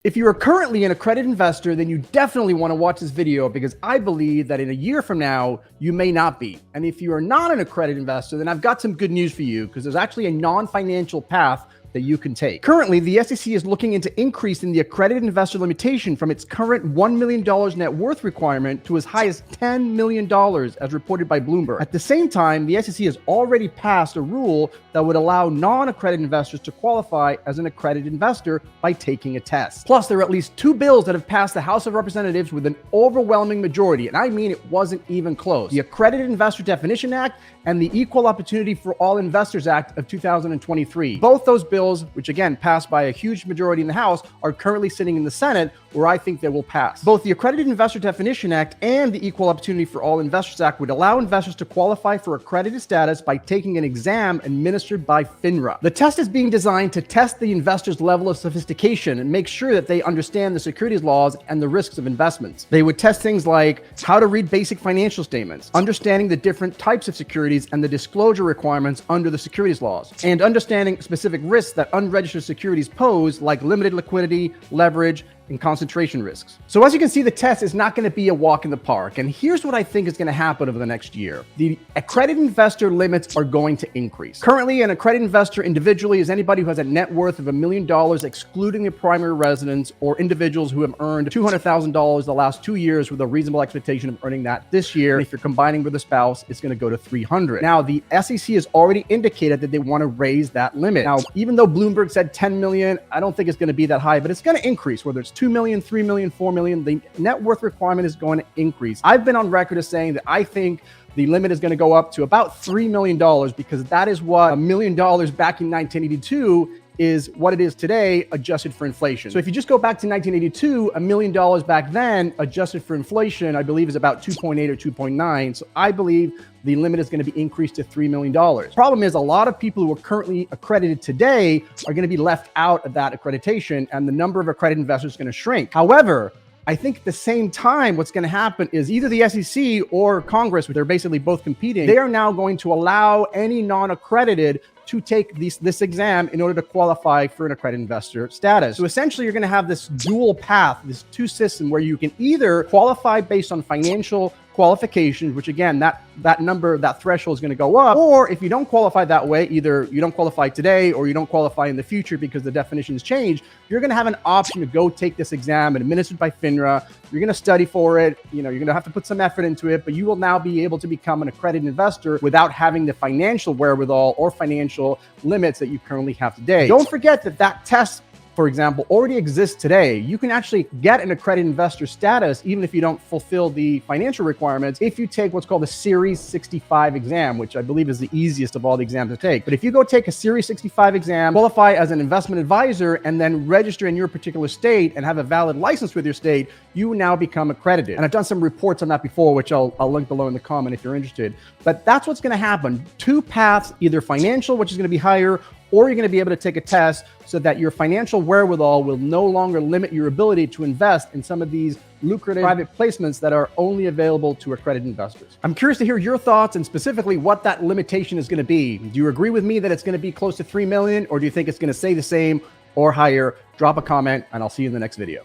If you are currently an accredited investor, then you definitely want to watch this video because I believe that in a year from now, you may not be. And if you are not an accredited investor, then I've got some good news for you because there's actually a non-financial path that you can take. Currently, the SEC is looking into increasing the accredited investor limitation from its current $1 million net worth requirement to as high as $10 million, as reported by Bloomberg. At the same time, the SEC has already passed a rule that would allow non-accredited investors to qualify as an accredited investor by taking a test. Plus, there are at least two bills that have passed the House of Representatives with an overwhelming majority, and I mean it wasn't even close. The Accredited Investor Definition Act and the Equal Opportunity for All Investors Act of 2023. Both those bills, which again passed by a huge majority in the House, are currently sitting in the Senate, where I think they will pass. Both the Accredited Investor Definition Act and the Equal Opportunity for All Investors Act would allow investors to qualify for accredited status by taking an exam administered by FINRA. The test is being designed to test the investor's level of sophistication and make sure that they understand the securities laws and the risks of investments. They would test things like how to read basic financial statements, understanding the different types of securities and the disclosure requirements under the securities laws, and understanding specific risks that unregistered securities pose, like limited liquidity, leverage, and concentration risks. So as you can see, the test is not going to be a walk in the park. And here's what I think is going to happen over the next year. The accredited investor limits are going to increase. Currently, an accredited investor individually is anybody who has a net worth of $1 million, excluding their primary residence, or individuals who have earned $200,000 the last 2 years with a reasonable expectation of earning that this year. And if you're combining with a spouse, it's going to go to $300,000. Now, the SEC has already indicated that they want to raise that limit. Now, even though Bloomberg said 10 million, I don't think it's going to be that high, but it's going to increase, whether it's 2 million, 3 million, 4 million, the net worth requirement is going to increase. I've been on record as saying that I think the limit is going to go up to about $3 million because that is what $1 million back in 1982 is what it is today, adjusted for inflation. So if you just go back to 1982, $1 million back then, adjusted for inflation, I believe is about 2.8 or 2.9. So I believe the limit is going to be increased to $3 million. Problem is, a lot of people who are currently accredited today are going to be left out of that accreditation, and the number of accredited investors is going to shrink. However, I think at the same time, what's going to happen is either the SEC or Congress, which they're basically both competing, they are now going to allow any non-accredited to take this exam in order to qualify for an accredited investor status. So essentially, you're going to have this dual path, this two system where you can either qualify based on financial qualifications, which again, that number, that threshold is going to go up. Or if you don't qualify that way, either you don't qualify today or you don't qualify in the future because the definitions change, you're going to have an option to go take this exam administered by FINRA. You're going to study for it. You're going to have to put some effort into it, but you will now be able to become an accredited investor without having the financial wherewithal or financial limits that you currently have today. Don't forget that test, for example, already exists today. You can actually get an accredited investor status even if you don't fulfill the financial requirements if you take what's called the Series 65 exam, which I believe is the easiest of all the exams to take. But if you go take a Series 65 exam, qualify as an investment advisor, and then register in your particular state and have a valid license with your state, you now become accredited. And I've done some reports on that before, which I'll link below in the comment if you're interested. But that's what's going to happen. Two paths, either financial, which is going to be higher, or you're going to be able to take a test so that your financial wherewithal will no longer limit your ability to invest in some of these lucrative private placements that are only available to accredited investors. I'm curious to hear your thoughts and specifically what that limitation is going to be. Do you agree with me that it's going to be close to 3 million, or do you think it's going to stay the same or higher? Drop a comment and I'll see you in the next video.